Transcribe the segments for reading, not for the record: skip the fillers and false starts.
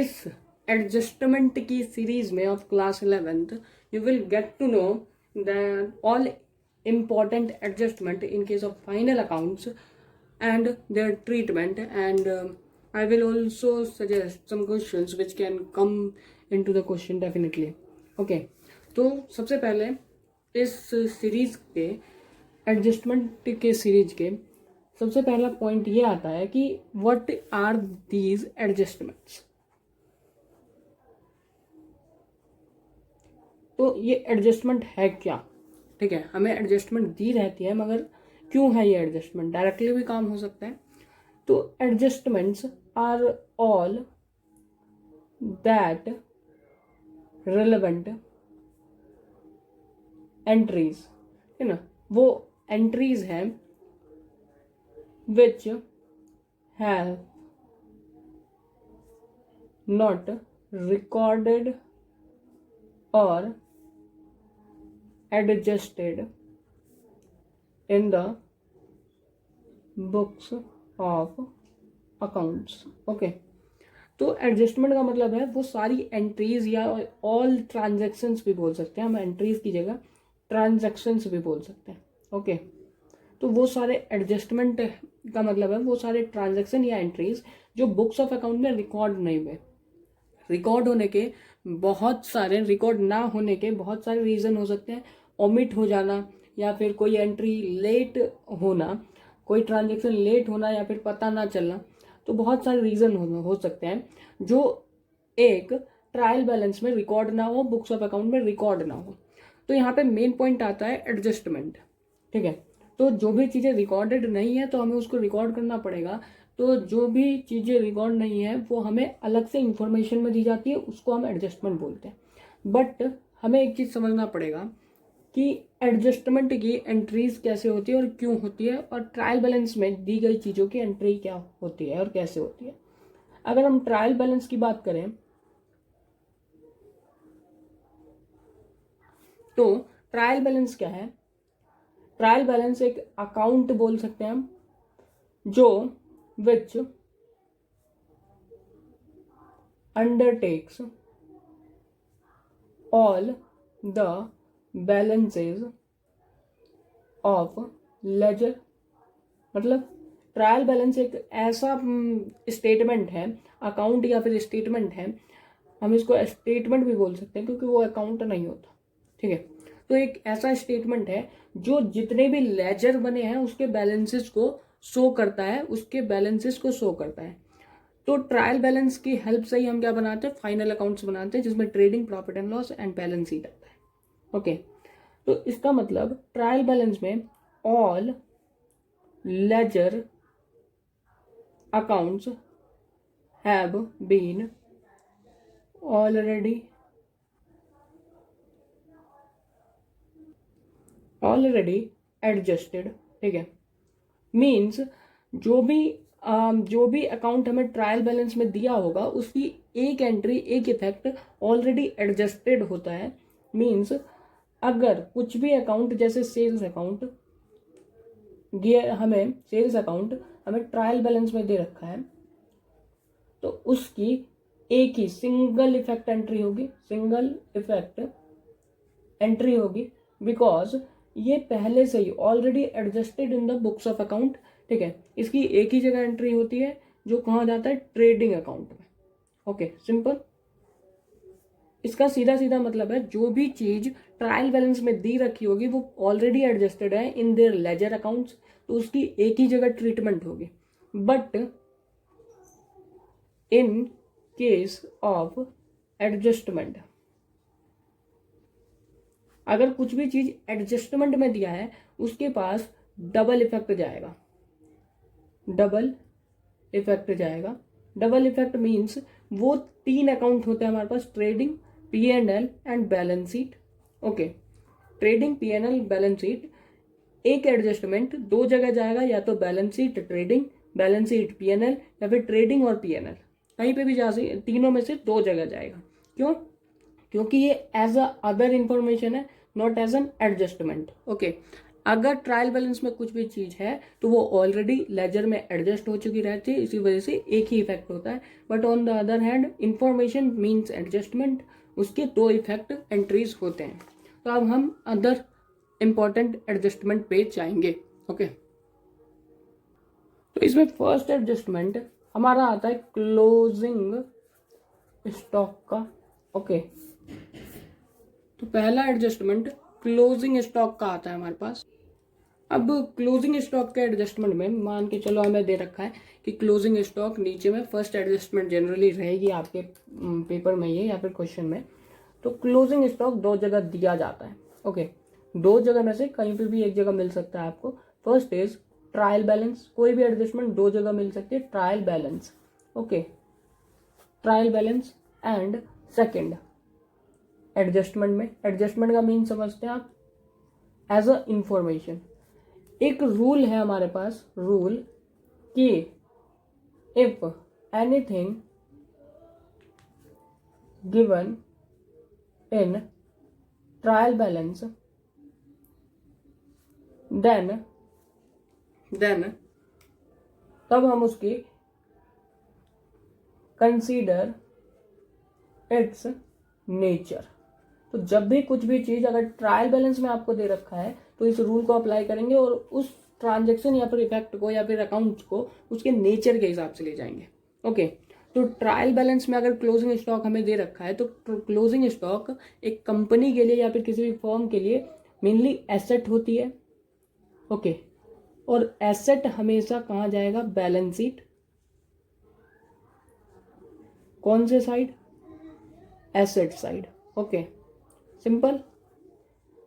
इस एडजस्टमेंट की सीरीज में of class 11th you will get to know the all important adjustment in case of final accounts and their treatment, and I will also suggest some questions which can come into the question definitely. Okay, तो सबसे पहले इस series के adjustment के series के सबसे पहला point ये आता है कि व्हाट आर दीज एडजस्टमेंट्स. तो ये एडजस्टमेंट है क्या. ठीक है, हमें एडजस्टमेंट दी रहती है, मगर क्यों है ये एडजस्टमेंट. डायरेक्टली भी काम हो सकता है. तो adjustments are all that relevant entries, है ना, वो एंट्रीज हैं विच हैव नॉट रिकॉर्डेड और adjusted in the books of accounts. Okay, तो एडजस्टमेंट का मतलब है वो सारी एंट्रीज या ऑल ट्रांजैक्शंस भी बोल सकते हैं हम. एंट्रीज की जगह ट्रांजैक्शंस भी बोल सकते हैं. ओके, तो वो सारे एडजस्टमेंट का मतलब है वो सारे ट्रांजैक्शन या एंट्रीज जो बुक्स ऑफ अकाउंट में रिकॉर्ड नहीं हुए. रिकॉर्ड होने के बहुत सारे, रिकॉर्ड ना होने के बहुत सारे रीज़न हो सकते हैं. ओमिट हो जाना, या फिर कोई एंट्री लेट होना, कोई ट्रांजैक्शन लेट होना, या फिर पता ना चलना. तो बहुत सारे रीज़न हो सकते हैं जो एक ट्रायल बैलेंस में रिकॉर्ड ना हो, बुक्स ऑफ अकाउंट में रिकॉर्ड ना हो. तो यहाँ पे मेन पॉइंट आता है एडजस्टमेंट. ठीक है, तो जो भी चीज़ें रिकॉर्डेड नहीं है तो हमें उसको रिकॉर्ड करना पड़ेगा. तो जो भी चीज़ें रिकॉर्ड नहीं है वो हमें अलग से इंफॉर्मेशन में दी जाती है, उसको हम एडजस्टमेंट बोलते हैं. बट हमें एक चीज़ समझना पड़ेगा कि एडजस्टमेंट की एंट्रीज कैसे होती है और क्यों होती है, और ट्रायल बैलेंस में दी गई चीज़ों की एंट्री क्या होती है और कैसे होती है. अगर हम ट्रायल बैलेंस की बात करें तो ट्रायल बैलेंस क्या है. ट्रायल बैलेंस एक अकाउंट बोल सकते हैं हम जो which undertakes all the balances of ledger. मतलब ट्रायल बैलेंस एक ऐसा स्टेटमेंट है, अकाउंट या फिर स्टेटमेंट है, हम इसको स्टेटमेंट भी बोल सकते हैं क्योंकि वो अकाउंट नहीं होता. ठीक है, तो एक ऐसा स्टेटमेंट है जो जितने भी लेजर बने हैं उसके बैलेंसेस को शो करता है, उसके बैलेंसेस को शो करता है. तो ट्रायल बैलेंस की हेल्प से ही हम क्या बनाते हैं, फाइनल अकाउंट्स बनाते हैं जिसमें trading, profit and loss and balance sheet आता है. ओके, तो इसका मतलब ट्रायल बैलेंस में all ledger accounts have been already adjusted. ठीक है, मीन्स जो भी अकाउंट हमें ट्रायल बैलेंस में दिया होगा उसकी एक एंट्री, एक इफेक्ट ऑलरेडी एडजस्टेड होता है. मीन्स अगर कुछ भी अकाउंट जैसे सेल्स अकाउंट हमें ट्रायल बैलेंस में दे रखा है तो उसकी एक ही सिंगल इफेक्ट एंट्री होगी बिकॉज ये पहले से ही already adjusted in the books of account. ठीक है, इसकी एक ही जगह एंट्री होती है जो कहाँ जाता है, ट्रेडिंग अकाउंट में. Okay, simple. इसका सीधा सीधा मतलब है जो भी चीज ट्रायल बैलेंस में दी रखी होगी वो ऑलरेडी एडजस्टेड है इन देयर लेजर अकाउंट्स, तो उसकी एक ही जगह ट्रीटमेंट होगी. But in case of adjustment, अगर कुछ भी चीज एडजस्टमेंट में दिया है उसके पास डबल इफेक्ट जाएगा. डबल इफेक्ट मीन्स वो 3 अकाउंट होते हैं हमारे पास, trading, P&L and balance sheet. Okay, trading, P&L, balance sheet, एक एडजस्टमेंट 2 जगह जाएगा, या तो balance sheet trading, balance sheet P&L, या फिर ट्रेडिंग और P&L. कहीं पे भी जा सकते, तीनों में से 2 जगह जाएगा. क्यों? क्योंकि ये एज अ अदर इंफॉर्मेशन है, not as an adjustment. Okay, अगर ट्रायल बैलेंस में कुछ भी चीज़ है तो वो ऑलरेडी लेजर में एडजस्ट हो चुकी रहती है, इसी वजह से एक ही इफेक्ट होता है। But on the other hand information means adjustment, उसके दो इफेक्ट एंट्रीज होते हैं। तो अब हम अदर इंपॉर्टेंट एडजस्टमेंट पे जाएंगे। ओके, तो इसमें फर्स्ट एडजस्टमेंट हमारा आता है क्लोजिंग स्टॉक का। ओके, तो पहला एडजस्टमेंट क्लोजिंग स्टॉक का आता है हमारे पास। अब क्लोजिंग स्टॉक के एडजस्टमेंट में मान के चलो हमें दे रखा है कि क्लोजिंग स्टॉक नीचे में फर्स्ट एडजस्टमेंट जनरली रहेगी आपके पेपर में ये या फिर क्वेश्चन में। तो क्लोजिंग स्टॉक दो जगह दिया जाता है। ओके, दो जगह में से कहीं पे भी एक जगह मिल सकता है आपको। फर्स्ट इज ट्रायल बैलेंस, कोई भी एडजस्टमेंट दो जगह मिल सकती है, trial balance. Okay, trial balance and second adjustment में, एडजस्टमेंट का मीन समझते हैं आप, एज अ इंफॉर्मेशन। एक रूल है हमारे पास, रूल कि if anything given in trial balance then तब हम उसकी कंसीडर इट्स नेचर। तो जब भी कुछ भी चीज अगर ट्रायल बैलेंस में आपको दे रखा है तो इस रूल को अप्लाई करेंगे और उस ट्रांजैक्शन या फिर इफेक्ट को या फिर अकाउंट को उसके नेचर के हिसाब से ले जाएंगे। ओके, तो ट्रायल बैलेंस में अगर क्लोजिंग स्टॉक हमें दे रखा है तो क्लोजिंग स्टॉक एक कंपनी के लिए या फिर किसी भी फर्म के लिए मेनली एसेट होती है। ओके, और एसेट हमेशा कहाँ जाएगा, बैलेंस शीट। कौन से side, asset side. Okay, simple.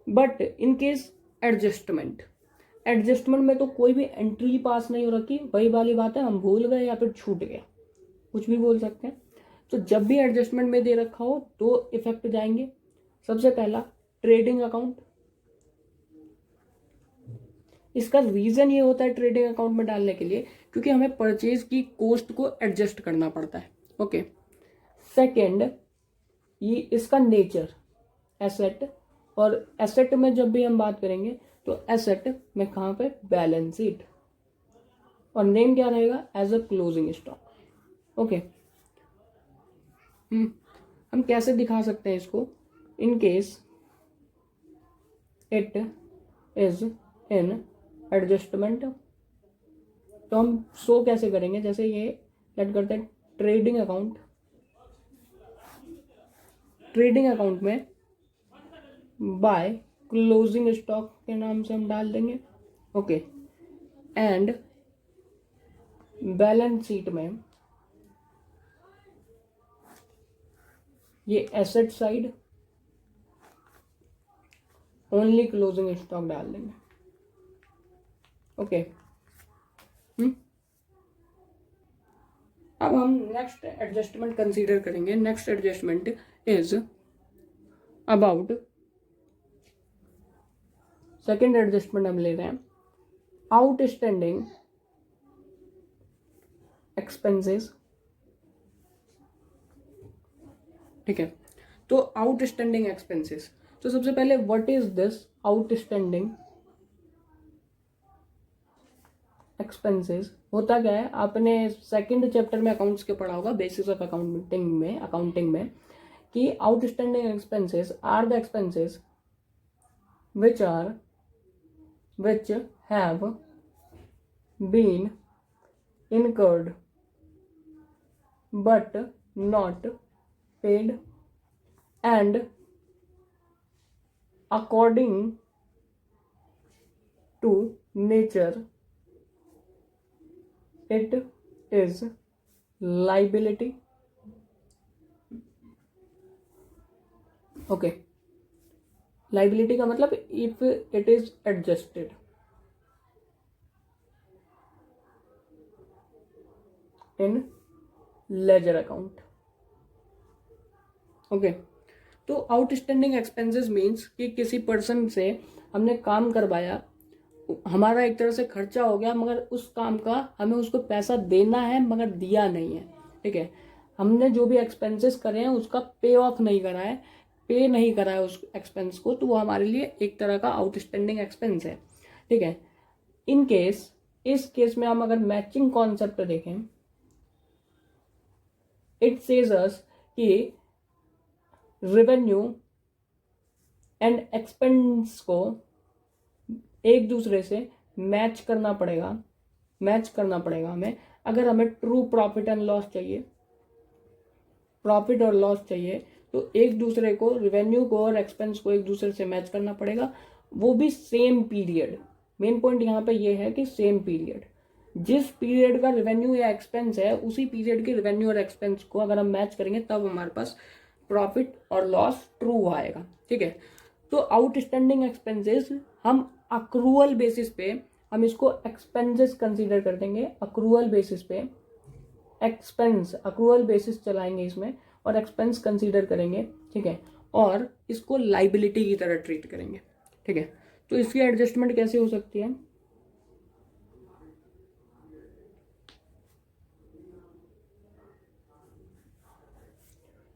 But in case adjustment में तो कोई भी एंट्री पास नहीं हो रखी, वही वाली बात है, हम भूल गए या फिर छूट गया, कुछ भी बोल सकते हैं। तो जब भी एडजस्टमेंट में दे रखा हो तो इफेक्ट जाएंगे। सबसे पहला ट्रेडिंग अकाउंट। इसका रीजन ये होता है ट्रेडिंग अकाउंट में डालने के लिए क्योंकि हमें परचेज की कॉस्ट को एडजस्ट करना पड़ता है। ओके, सेकेंड ये इसका नेचर एसेट, और एसेट में जब भी हम बात करेंगे तो एसेट में कहाँ पे, बैलेंस शीट, और नेम क्या रहेगा, as a closing stock. Okay, हम कैसे दिखा सकते हैं इसको, in case it is in adjustment, तो हम शो कैसे करेंगे, जैसे ये लेट करते हैं ट्रेडिंग अकाउंट। ट्रेडिंग अकाउंट में बाय क्लोजिंग स्टॉक के नाम से हम डाल देंगे। ओके, एंड बैलेंस शीट में ये asset side only closing stock डाल देंगे। ओके, अब हम नेक्स्ट एडजस्टमेंट कंसीडर करेंगे। Next adjustment is about, second adjustment हम ले रहे हैं आउटस्टैंडिंग एक्सपेंसेस। ठीक है, तो आउटस्टैंडिंग एक्सपेंसेस, तो सबसे पहले what is this outstanding expenses, होता क्या है, आपने सेकंड चैप्टर में अकाउंट्स के पढ़ा होगा, बेसिस ऑफ अकाउंटिंग में कि outstanding expenses are the expenses which have been incurred but not paid, and according to nature it is liability. Okay, liability का मतलब if it is adjusted. In ledger account. Okay, तो outstanding expenses means कि किसी person से हमने काम करवाया, हमारा एक तरह से खर्चा हो गया, मगर उस काम का हमें उसको पैसा देना है मगर दिया नहीं है। ठीक है, हमने जो भी एक्सपेंसेस करे हैं उसका पे ऑफ नहीं करा है, पे नहीं करा है उस एक्सपेंस को, तो वो हमारे लिए एक तरह का आउटस्टैंडिंग एक्सपेंस है। ठीक है। इन केस, इस केस में हम अगर मैचिंग कॉन्सेप्ट देखें, इट सेज अस कि रेवेन्यू एंड एक्सपेंस को एक दूसरे से मैच करना पड़ेगा हमें। अगर हमें ट्रू प्रॉफिट एंड लॉस चाहिए, प्रॉफिट और लॉस चाहिए, तो एक दूसरे को, रेवेन्यू को और एक्सपेंस को एक दूसरे से मैच करना पड़ेगा, वो भी सेम पीरियड। मेन पॉइंट यहाँ पे ये है कि सेम पीरियड, जिस पीरियड का रेवेन्यू या एक्सपेंस है उसी पीरियड के रेवेन्यू और एक्सपेंस को अगर हम मैच करेंगे तब हमारे पास प्रॉफिट और लॉस ट्रू आएगा। ठीक है। तो आउटस्टैंडिंग एक्सपेंसेस हम अक्रूअल बेसिस पे, हम इसको एक्सपेंसेस कंसीडर कर देंगे, अक्रूअल बेसिस पे एक्सपेंस, अक्रूअल बेसिस चलाएंगे इसमें और एक्सपेंस कंसीडर करेंगे। ठीक है। और इसको लाइबिलिटी की तरह ट्रीट करेंगे। ठीक है। तो इसकी एडजस्टमेंट कैसे हो सकती है?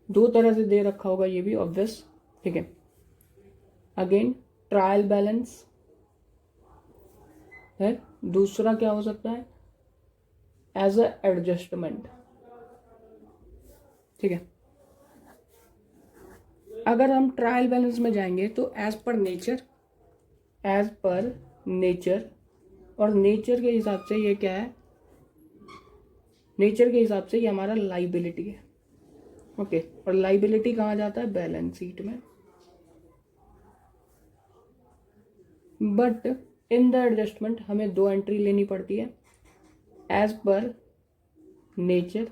दो तरह से दे रखा होगा ये भी ऑब्वियस। ठीक है। अगेन ट्रायल बैलेंस है, दूसरा क्या हो सकता है? As a adjustment. ठीक है। अगर हम ट्रायल बैलेंस में जाएंगे तो एज पर नेचर, और नेचर के हिसाब से ये क्या है? नेचर के हिसाब से ये हमारा लाइबिलिटी है। ओके। और लाइबिलिटी कहाँ जाता है? बैलेंस शीट में। बट इन द एडजस्टमेंट हमें दो एंट्री लेनी पड़ती है, एज पर नेचर।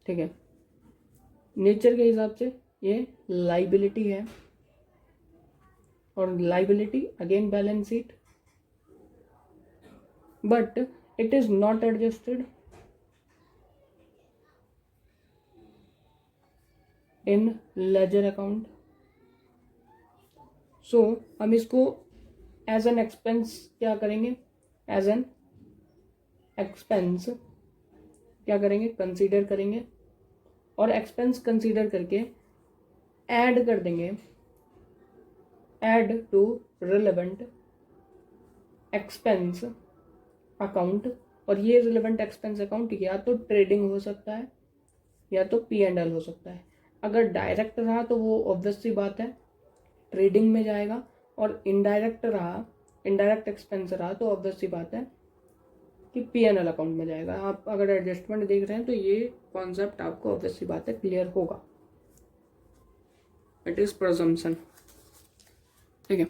ठीक है। नेचर के हिसाब से ये लाइबिलिटी है, और liability again balance sheet, but it is not adjusted in ledger account. So हम इसको एज एन एक्सपेंस क्या करेंगे? एज एन एक्सपेंस क्या करेंगे? कंसीडर करेंगे, और एक्सपेंस कंसीडर करके ऐड कर देंगे, add to relevant expense account. और ये रिलेवेंट एक्सपेंस अकाउंट या तो ट्रेडिंग हो सकता है या तो P&L हो सकता है। अगर डायरेक्ट रहा तो वो ऑब्वियस सी बात है ट्रेडिंग में जाएगा, और इनडायरेक्ट रहा, इनडायरेक्ट एक्सपेंस रहा तो ऑब्वियस सी बात है कि P&L अकाउंट में जाएगा। आप अगर एडजस्टमेंट देख रहे हैं तो ये कॉन्सेप्ट आपको ऑब्वियस सी बात है क्लियर होगा। It is presumption. ठीक है।